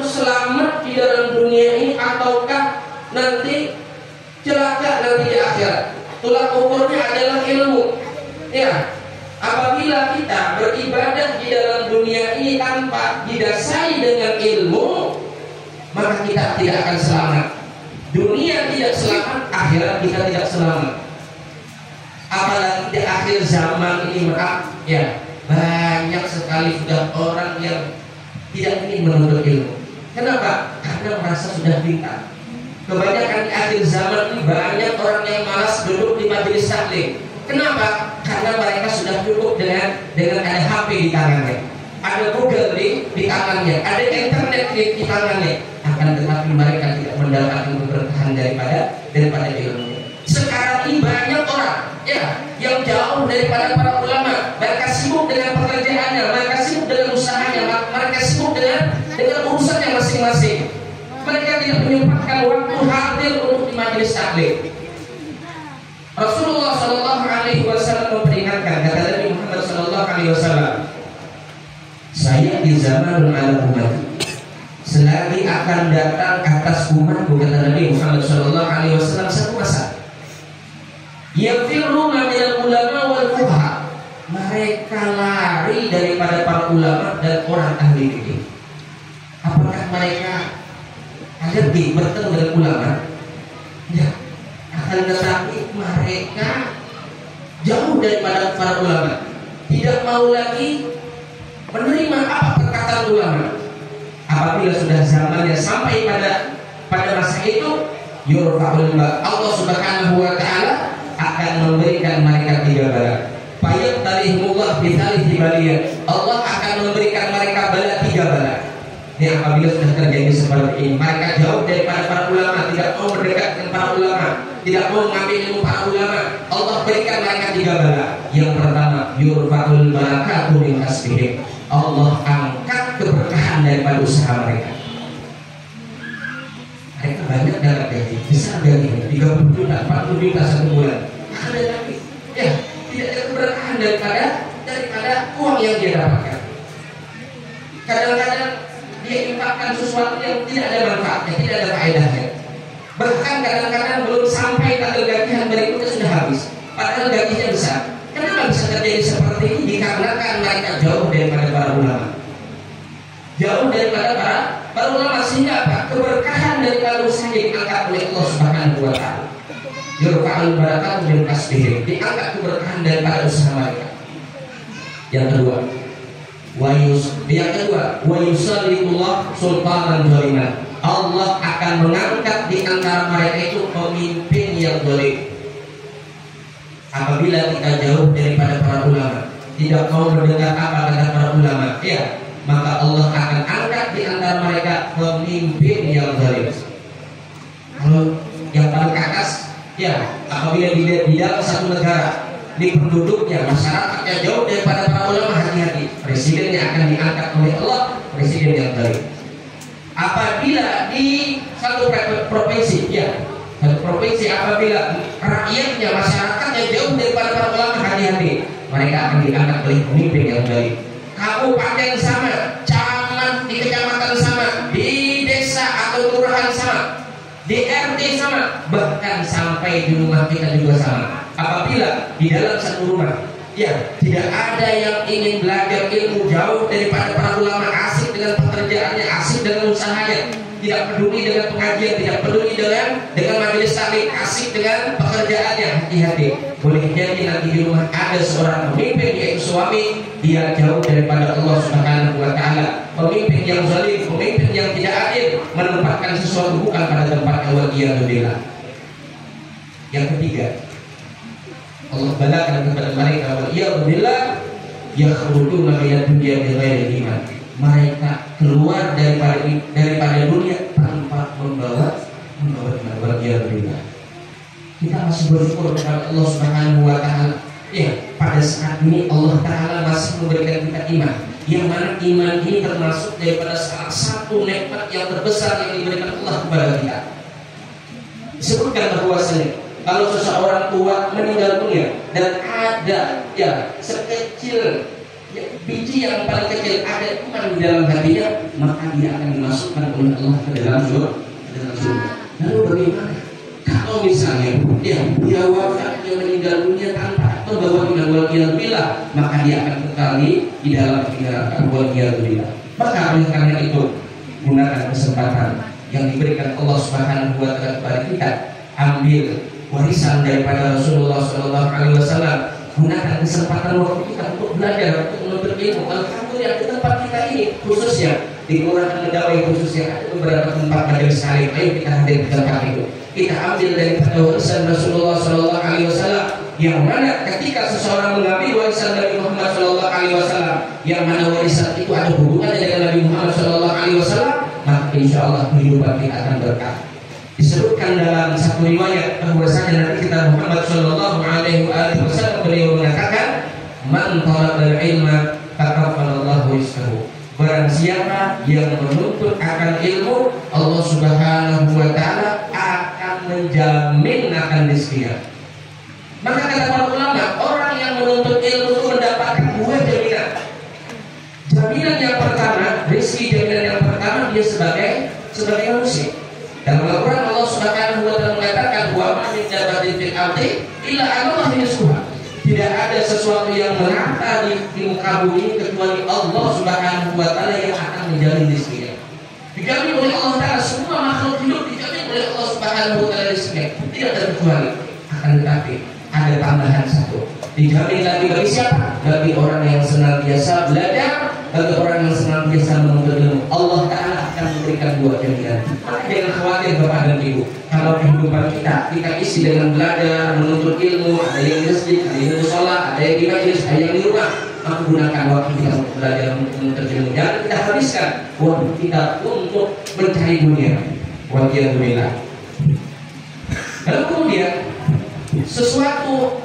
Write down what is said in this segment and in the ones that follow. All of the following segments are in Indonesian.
selamat di dalam dunia ini ataukah nanti celaka nanti di akhirat. Tolak ukurnya adalah ilmu. Ya, apabila kita beribadah di dalam dunia ini tanpa didasari dengan ilmu, maka kita tidak akan selamat. Dunia tidak selamat, akhirat kita tidak selamat. Apalagi di akhir zaman ini, maaf ya, banyak sekali sudah orang yang tidak ingin menuntut ilmu. Kenapa? Karena merasa sudah pintar. Kebanyakan di akhir zaman ini banyak orang yang malas duduk di majelis taklim. Kenapa? Karena mereka sudah cukup dengan ada HP di tangannya, ada Google di tangannya, ada internet di tangannya. Akan tetapi mereka tidak mendapatkan keberkahan daripada ilmu. Sekarang ini banyak orang ya yang jauh daripada para ulama. Mereka sibuk dengan pekerjaannya, mereka sibuk dengan usahanya, mereka sibuk dengan urusannya masing-masing. Mereka tidak menyempatkan waktu hadir untuk di majelis taklim. Rasulullah Shallallahu Alaihi Wasallam memperingatkan, kata Nabi Muhammad Shallallahu Alaihi Wasallam, saya di zamanul ala umat, selagi akan datang atas umatku, kata Nabi Muhammad Shallallahu Alaihi Wasallam, satu masa yafirru minal ulama wal fuqaha, mereka lari daripada para ulama dan orang ahli fikih. Apakah mereka alergi bertemu dengan ulama? Ya, akan tetapi mereka jauh daripada para ulama, tidak mau lagi menerima apa perkataan ulama. Apabila sudah zamannya sampai pada masa itu, yurfa'ul Allah Subhanahu wa taala akan memberikan mereka 3 bala. Fayat talihullah bisalih baliyah. Allah akan memberikan mereka bala 3 bala. Ini apabila sudah terjadi seperti ini, mereka jauh daripada para ulama, tidak mau mendekat dengan para ulama, tidak mau mengambil ilmu para ulama. Allah berikan mereka 3 bala. Yang pertama, yurfa'ul barakatu min kasbihim. Allah angkat keberkahan daripada usaha mereka. Mereka banyak dapat gaji, besar gaji 30 juta, 40 juta 1 bulan. Ada lagi, ya, tidak ada keberkahan daripada uang yang dia dapatkan. Kadang-kadang dia infakkan sesuatu yang tidak ada manfaatnya, tidak ada faedahnya. Bahkan kadang-kadang belum sampai tanggal gajian berikutnya sudah habis, padahal gajinya besar. Kenapa bisa terjadi seperti ini? Dikarenakan mereka jauh daripada para ulama, jauh daripada para ulama, sehingga apa? Keberkahan daripada usaha diangkat oleh Allah Subhanahu wa taala. Yurfa'ul barakatu min kasbihim, diangkat keberkahan daripada usaha mereka. Yang kedua, wa yusallitullah sultanan zaliman. Allah akan mengangkat di antara mereka itu pemimpin yang zalim. Apabila kita jauh daripada para ulama, tidak mau mendengar apa kata para ulama, ya, maka Allah akan angkat di antara mereka pemimpin yang zalim. Kalau yang paling ke atas, ya, apabila di dalam satu negara, di penduduknya, masyarakatnya jauh daripada para ulama, hati-hati, presidennya akan diangkat oleh Allah, presiden yang zalim. Apabila di satu provinsi, ya, satu provinsi, apabila rakyatnya, masyarakatnya jauh daripada para ulama, hati-hati, mereka akan diangkat oleh pemimpin yang zalim. Kabupaten sama, camat di kecamatan sama, di desa atau kelurahan sama, di RT sama, bahkan sampai di rumah kita juga sama. Apabila di dalam satu rumah, ya, tidak ada yang ingin belajar ilmu, jauh daripada para ulama, asik dengan pekerjaannya, asik dengan usahanya, tidak peduli dengan pengajian, tidak peduli dengan majelis taklim, asik dengan pekerjaannya, hati-hati. Boleh jadi nanti di rumah ada seorang pemimpin, yaitu suami, dia jauh daripada Allah Subhanahu wa taala. Pemimpin yang zalim, pemimpin yang tidak adil, menempatkan sesuatu bukan pada tempatnya, waliyadzubillah. Yang ketiga, Allah balakan kepada mereka, waliyadzubillah, yakhrujuna minad dunya bighairi iman. Mereka keluar daripada dunia tanpa membawa iman, waliyadzubillah. Kita masih bersyukur kepada Allah Subhanahu wa taala. Ya, pada saat ini Allah taala masih memberikan kita iman, yang mana iman ini termasuk daripada salah satu nikmat yang terbesar yang diberikan Allah kepada kita. Disebutkan bahwasanya kalau seseorang tua meninggal dunia dan ada, ya, sekecil, ya, biji yang paling kecil ada iman di dalam hatinya, maka dia akan dimasukkan oleh Allah ke dalam surga. Lalu bagaimana kalau misalnya dia wafat, dia meninggal dunia tanpa atau bahwa waliyadzubillah, maka dia akan kekal di dalam neraka waliyadzubillah. Maka oleh karena itu gunakan kesempatan yang diberikan Allah Subhanahu wa taala kepada kita, ambil warisan daripada Rasulullah sallallahu alaihi wasallam. Gunakan kesempatan waktu kita untuk belajar, untuk menuntut ilmu. Alhamdulillah di tempat kita ini khususnya di Kelurahan Medawai khususnya ada beberapa tempat majelis taklim. Ayo kita hadir di tempat itu. Kita ambil daripada warisan Rasulullah sallallahu alaihi wasallam, yang mana ketika seseorang mengambil warisan Nabi Muhammad sallallahu alaihi wasallam, yang mana warisan itu ada hubungannya dengan Nabi Muhammad sallallahu alaihi wasallam, maka insyaallah kehidupan kita akan berkah. Disebutkan dalam satu riwayat bahwasanya Nabi kita Muhammad sallallahu alaihi wasallam beliau mengatakan, "Man talabal ilma faqaffalallahu rizqahu." Barang siapa yang menuntut akan ilmu, Allah Subhanahu wa taala akan menjamin akan rezekinya. Maka kata para ulama, orang yang menuntut ilmu itu mendapatkan dua jaminan. Jaminan yang pertama, rezeki jaminan yang pertama dia sebagai manusia. Dalam Al-Quran Allah Subhanahu wa taala mengatakan, wa ma min dabatin fil ardi illa 'ala Allahi rizquha. Tidak ada sesuatu yang merata di muka bumi kecuali Allah Subhanahu wa taala yang akan menjamin rezekinya. Dijamin oleh Allah Taala, semua makhluk hidup dijamin oleh Allah Subhanahu wa taala rezekinya, tidak terkecuali. Akan tetapi ada tambahan satu, dijamin lagi bagi siapa? Bagi orang yang senantiasa belajar, bagi orang yang senantiasa menuntut ilmu. Allah Taala akan memberikan dua jaminan. Jangan khawatir Bapak dan Ibu, kalau kehidupan kita isi dengan belajar, menuntut ilmu, ada yang di masjid, ada yang di sholat, ada yang di majelis, ada yang di rumah, maka gunakan waktu kita untuk belajar, menuntut ilmu. Jangan kita habiskan waktu kita untuk mencari dunia. Waliyadzubillah. Lalu kemudian sesuatu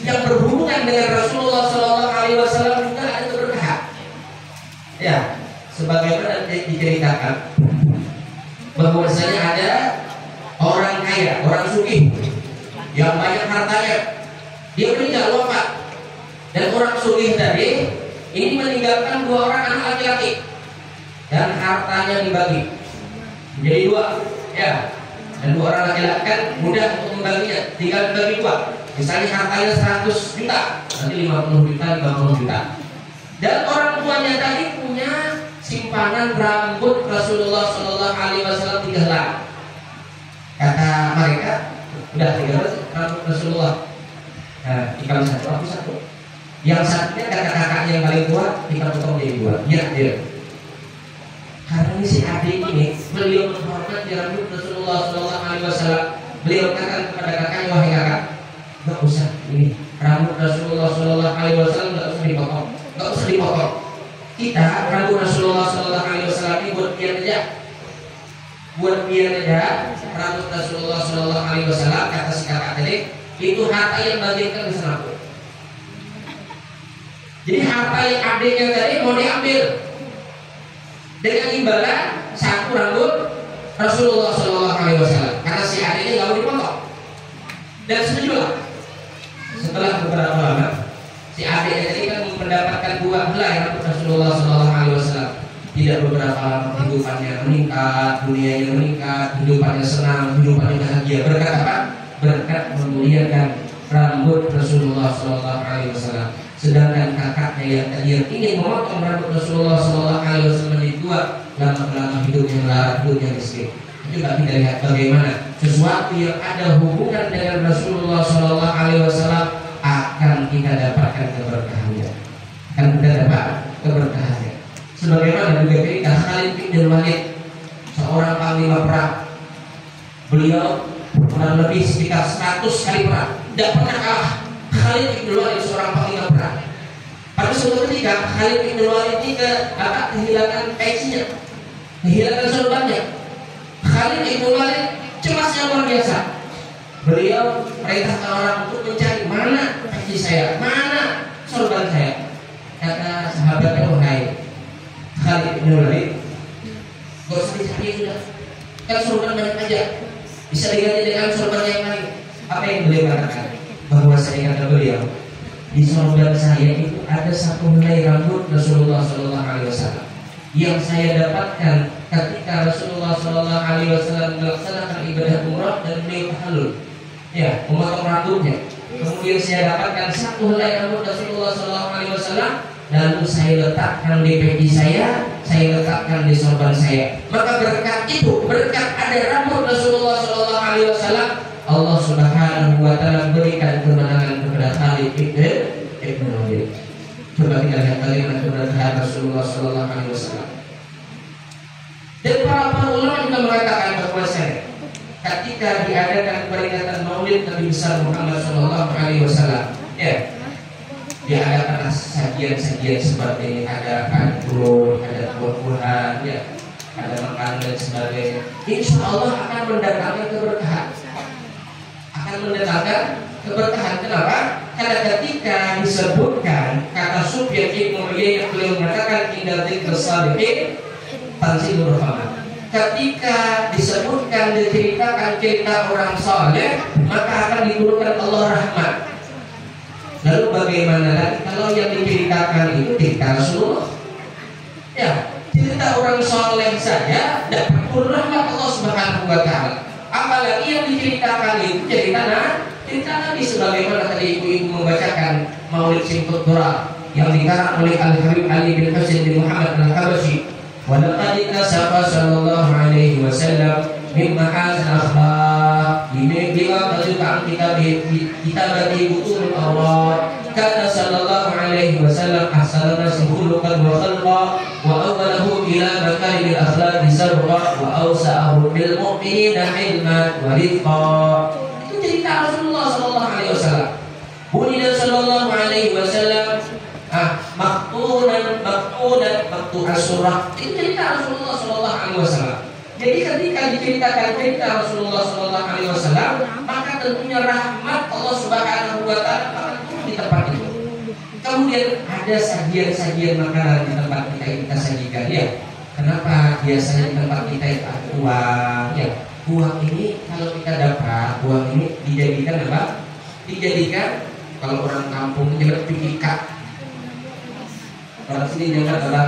yang berhubungan dengan Rasulullah Sallallahu Alaihi Wasallam juga ada keberkahan. Ya, sebagaimana diceritakan bahwasanya ada orang kaya, orang sugih yang banyak hartanya, dia meninggal wafat, dan orang sugih tadi ini meninggalkan dua orang anak laki-laki, dan hartanya dibagi menjadi dua, ya. Dan dua orang laki-laki kan mudah untuk membaginya, tinggal dibagi dua. Misalnya hartanya 100 juta, nanti 50 juta, 50 juta. Dan orang tuanya tadi punya simpanan rambut Rasulullah Sallallahu Alaihi Wasallam 3 helai. Kata mereka, udah 3 rambut Rasulullah. Nah, dikali satu, aku satu. Yang satunya kata kakaknya yang paling tua, kita potong jadi 2. Ya, dia. Karena ini si adik ini, beliau menghormati rambut Rasulullah Sallallahu Alaihi Wasallam. Beliau katakan kepada kakaknya, wahai kakak, nggak usah ini rambut Rasulullah Sallallahu Alaihi Wasallam nggak usah dipotong, nggak usah dipotong. Kita rambut Rasulullah Sallallahu Alaihi Wasallam ini buat biar aja, rambut Rasulullah Sallallahu Alaihi Wasallam, kata si kakak tadi, itu harta yang bagikan ke sana. Jadi harta yang adiknya tadi mau diambil dengan imbalan satu rambut Rasulullah Sallallahu Alaihi Wasallam, karena si adiknya nggak mau dipotong. Dan setujulah. Setelah beberapa lama, si adiknya tadi kan mendapatkan 2 helai rambut Rasulullah Sallallahu Alaihi Wasallam. Tidak beberapa lama kehidupannya meningkat, dunianya meningkat, kehidupannya senang, kehidupannya bahagia. Berkat apa? Berkat memuliakan rambut Rasulullah Sallallahu Alaihi Wasallam. Sedangkan kakaknya yang tadi yang ingin memotong rambut Rasulullah Sallallahu Alaihi Wasallam menjadi 2, lama-lama hidupnya melarat, hidupnya miskin. Coba kita lihat bagaimana sesuatu yang ada hubungan dengan Rasulullah Sallallahu Alaihi Wasallam akan kita dapatkan keberkahannya, akan kita dapat keberkahannya. Sebagaimana juga cerita Khalid bin Walid, seorang panglima perang. Beliau kurang lebih sekitar 100 kali perang, tidak pernah kalah. Khalid bin Walid seorang panglima perang. Pada suatu ketika Khalid bin Walid ini kehilangan pecinya, kehilangan sorbannya. Khalid bin Walid cemasnya luar biasa. Beliau perintahkan orang untuk mencari mana peci saya, mana sorban saya. Kata sahabatnya, wahai Khalid bin Walid, gak usah dicari sudah, kan sorban banyak aja, bisa diganti dengan sorban yang lain. Apa yang beliau katakan? Bahwa saya kata beliau, di sorban saya itu ada satu helai rambut Rasulullah Sallallahu Alaihi Wasallam yang saya dapatkan ketika Rasulullah Sallallahu Alaihi Wasallam melaksanakan ibadah umrah dan beliau tahallul, ya, memotong rambutnya. Kemudian saya dapatkan satu helai rambut Rasulullah Sallallahu Alaihi Wasallam, lalu saya letakkan di peci saya letakkan di sorban saya. Maka berkat itu, berkat ada rambut Rasulullah Sallallahu Alaihi Wasallam, Allah Subhanahu Wa Taala berikan kemenangan kepada Khalid ibn Walid. Coba kita lihat bagaimana keberkahan Rasulullah Sallallahu Alaihi Wasallam. Dan para ulama juga mengatakan bahwasanya ketika diadakan peringatan Maulid Nabi besar Muhammad Sallallahu Alaihi Wasallam, ya, diadakan sajian-sajian seperti ada kandung, ada buah-buahan, ya, ada makanan dan sebagainya. Insya Allah akan mendatangkan keberkahan. Akan mendatangkan keberkahan. Kenapa? Karena ketika disebutkan kata Sufyan Ibnu Uyainah, beliau mengatakan inda dzikr shalihin tanzilur rahmah. Ketika disebutkan, diceritakan cerita orang saleh, maka akan diturunkan Allah rahmat. Lalu bagaimana lagi kalau yang diceritakan itu cerita Rasulullah? Ya, cerita orang saleh saja dapat turun rahmat Allah Subhanahu Wa Taala. Apalagi yang diceritakan itu cerita Nabi, sebagaimana tadi ibu-ibu membacakan Maulid Simtud Dura yang dikarang oleh Al-Habib Ali bin Husain bin Muhammad Al-Habashi. Wa laqad kasafa sallallahu alaihi wasallam min mahasin akhlaq bila tentang kita bagi butul Allah. Kata sallallahu alaihi wasallam ahsanana khuluqan wa khalqa wa awwalahu ila makarimil akhlaq sarqa wa awsa'ahu bil mu'minina ilman wa rifqa. Itu cerita Rasulullah sallallahu alaihi wasallam. Bunida sallallahu alaihi wasallam maktu asurah. Itu cerita Rasulullah sallallahu alaihi wasallam. Jadi ketika diceritakan cerita Rasulullah sallallahu alaihi wasallam, maka tentunya rahmat Allah Subhanahu Wa Taala akan turun di tempat itu. Kemudian ada sajian-sajian makanan di tempat kita sajikan, ya. Kenapa biasanya di tempat kita itu ada uang, ya? Uang ini kalau kita dapat, uang ini dijadikan apa? Dijadikan kalau orang kampung itu pikika. Kalau sini jangan adalah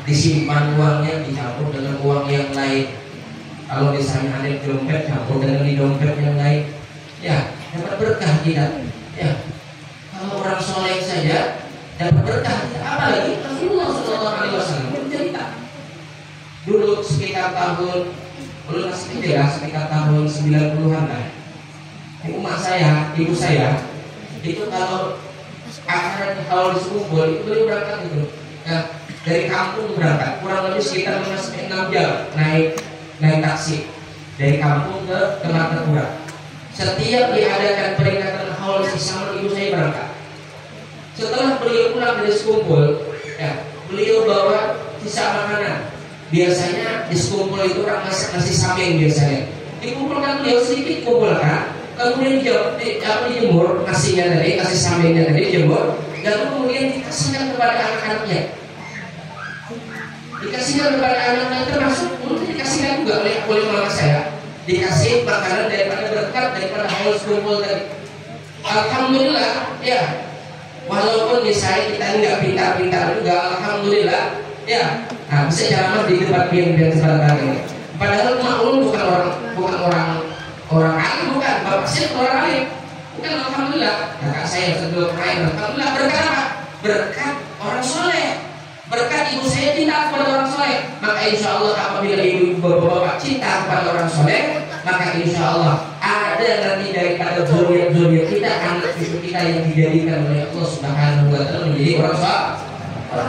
disimpan uangnya, dicampur dengan uang yang lain. Kalau misalnya ada dompet, campur dengan di dompet yang lain, ya dapat berkah kita. Ya, kalau orang soleh saja dapat berkah kita, apalagi Rasulullah Sallallahu Alaihi Wasallam bercerita dulu sekitar tahun, belum masih kecil ya, sekitar tahun 90-an lah. Ibu saya itu kalau kalau disumpul itu beliau berangkat itu. Nah, dari kampung berangkat kurang lebih sekitar 6 jam naik taksi dari kampung ke Martapura. Setiap diadakan peringatan haul sisama ibu saya berangkat. Setelah beliau pulang dari sekumpul, ya, beliau bawa sisa makanan. Biasanya di sekumpul itu orang nasi samping biasanya. Dikumpulkan beliau sedikit kumpulkan, kemudian dijemur nasinya tadi, nasi sampingnya tadi dijemur, dan kemudian dikasihkan kepada anak-anaknya. Dikasihkan kepada anak-anak, termasuk mungkin dikasihkan juga oleh mama saya. Dikasih makanan daripada berkat daripada haul sekumpul tadi. Alhamdulillah, ya. Walaupun misalnya kita nggak pintar-pintar juga, alhamdulillah, ya. Nah, bisa ceramah di tempat biang-biang sebentar ini. Padahal maklum bukan orang alim, bukan bapak saya orang alim, bukan. Alhamdulillah, kakak saya sebelum lain, alhamdulillah berkat apa? Berkat orang soleh, berkat ibu saya cinta kepada orang soleh. Maka insya Allah apabila ibu bapak cinta kepada orang soleh, maka insya Allah ada nanti daripada zuriat kita, anak cucu kita yang dijadikan oleh Allah Subhanahu Wa Taala menjadi orang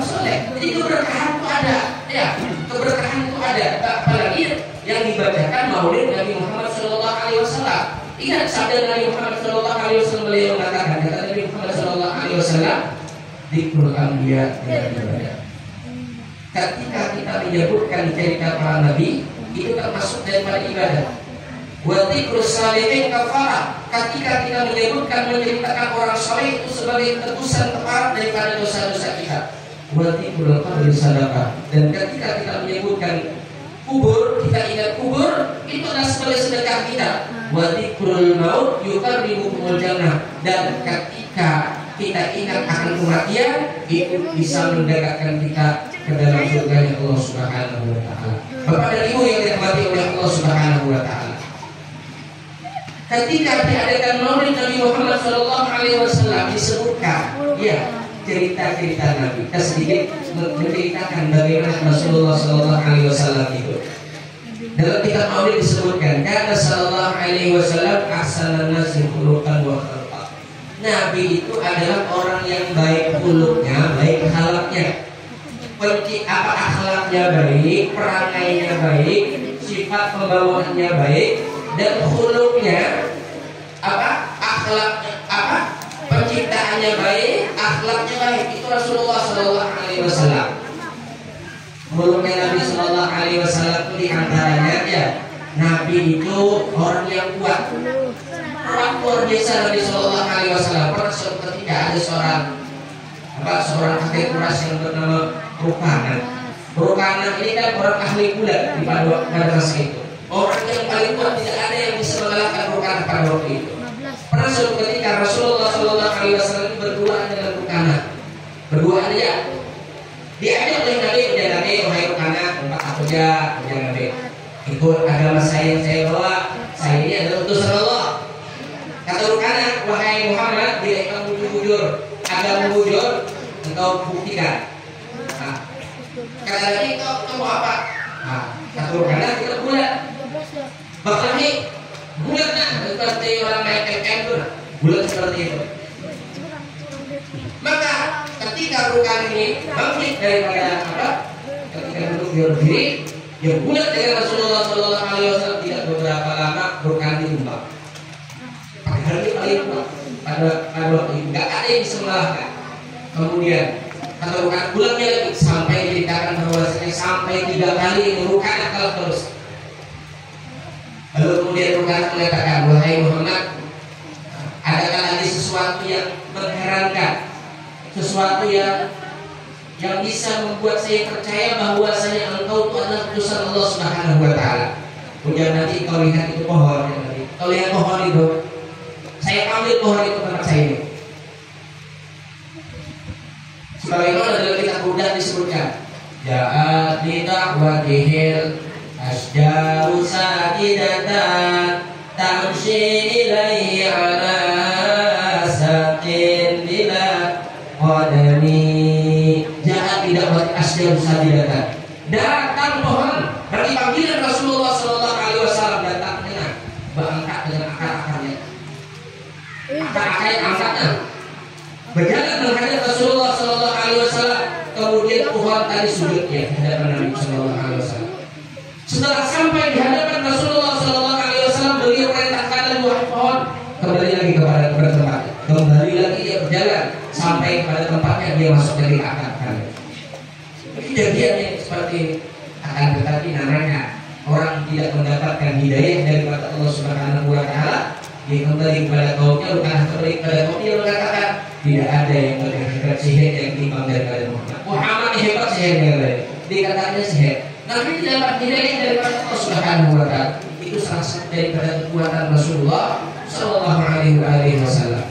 soleh. Jadi keberkahan itu ada, ya, keberkahan itu ada. Apalagi yang dibacakan Maulid Nabi Muhammad Sallallahu Alaihi Wasallam. Ingat sabda Nabi Muhammad Sallallahu Alaihi Wasallam, beliau mengatakan, kata Nabi Muhammad Sallallahu Alaihi Wasallam, dzikrul anbiya dan ibadah. Ketika kita menyebutkan cerita para nabi, itu termasuk daripada ibadah. Wa dzikrus shalihin kafarah. Ketika kita menyebutkan, menceritakan orang saleh itu sebagai tebusan keparat daripada dosa-dosa kita. Wa dzikrul qabri sadaqah. Dan ketika kita menyebutkan kubur, kita ingat kubur, itu adalah sebagai sedekah kita. wa dzikrul maut yuqarribukumul jannah. Dan ketika kita ingat akan kematian, itu bisa mendekatkan kita ke dalam surga Allah Subhanahu wa taala. Bapak dan Ibu yang dirahmati oleh Allah Subhanahu wa taala. Ketika diadakan Maulid Nabi Muhammad sallallahu alaihi wasallam disebutkan ya cerita-cerita Nabi. Kita sedikit menceritakan bagaimana Rasulullah sallallahu alaihi wasallam itu. Dalam kitab Maulid disebutkan karena sallallahu alaihi wasallam ahsanan nasi khuluqan wa khalqa. Nabi itu adalah orang yang baik khuluqnya, baik akhlaknya. Apa akhlaknya baik, perangainya baik, sifat pembawaannya baik, dan khuluqnya apa? Akhlaknya apa? Penciptaannya baik, akhlaknya baik. Itu Rasulullah sallallahu alaihi wasallam. Khuluqnya Nabi sallallahu alaihi wasallam itu diantaranya ya, Nabi itu orang yang kuat. Orang luar biasa Nabi sallallahu alaihi wasallam. Pernah suatu ketika ada seorang kakek Quraisy yang bernama Rukana. Rukana ini kan orang ahli gulat di pada masa itu. Orang yang paling kuat, tidak ada yang bisa mengalahkan Rukana pada waktu itu. Pernah suatu ketika Rasulullah sallallahu alaihi wasallam berduaan dengan Rukana. Berduaan ya. Diajak oleh Nabi, "Ya Nabi, wahai Rukana, tempat aku ya Nabi. Ikut agama saya yang saya bawa. Saya ini adalah utusan Allah." Kata Rukana, "Wahai Muhammad, bila kamu jujur, agama jujur, engkau buktikan." Nah, kata Nabi, "Kamu apa?" Nah, kata Rukana, "Kita bulat." Bakal nih bulat nah, seperti orang main MM itu, bulat seperti itu. Maka ketika Rukana ini bangkit daripada apa? Ketika duduk berdiri, dia bulat dengan Rasulullah sallallahu alaihi wasallam. Tidak beberapa lama Rukana ditumbang. Padahal dia paling kuat pada waktu itu, nggak ada yang bisa mengalahkan. Kemudian kata Rukana bulatnya lagi sampai diceritakan bahwasanya sampai 3 kali Rukana kalah terus. Lalu kemudian Rukana mengatakan, "Wahai Muhammad, adakah lagi sesuatu yang mengherankan, sesuatu yang bisa membuat saya percaya bahwasanya engkau itu adalah utusan Allah Subhanahu wa taala?" Kemudian nanti kau lihat itu pohon, ya Nabi. Kau lihat pohon itu. Saya ambil pohon itu tempat saya ini. Sebagaimana dalam kitab Buddha disebutkan, "Ja'at li da'watihil asjaru sajidatan tamshi ilaihi ala saqin bila qadami." Ja'at li da'wati asjaru sajidatan. Datang pohon berarti panggilan Rasulullah sallallahu alaihi wasallam, datang dengan berangkat dengan akar-akarnya. Akar-akarnya angkatnya berjalan menghadap Rasulullah sallallahu alaihi wasallam. Kemudian pohon tadi sujudnya di hadapan Nabi sallallahu alaihi wasallam. Setelah sampai di hadapan Rasulullah sallallahu alaihi wasallam, beliau perintahkan wahai pohon, kembali lagi kepada tempat. Kembali lagi dia berjalan sampai pada tempatnya, dia masuk dari akar-akarnya. Kejadiannya seperti ini. Akan tetapi namanya orang tidak mendapatkan hidayah daripada Allah Subhanahu wa taala, dia kembali kepada kaumnya, bukan kembali kepada kaumnya, mengatakan tidak ada yang lebih hebat sihir yang timbang daripada Muhammad. Muhammad hebat sihirnya, dikatakannya sihir. Nabi tidak dapat hidayah daripada Allah Subhanahu wa taala. Itu salah satu daripada kekuatan Rasulullah sallallahu alaihi wasallam.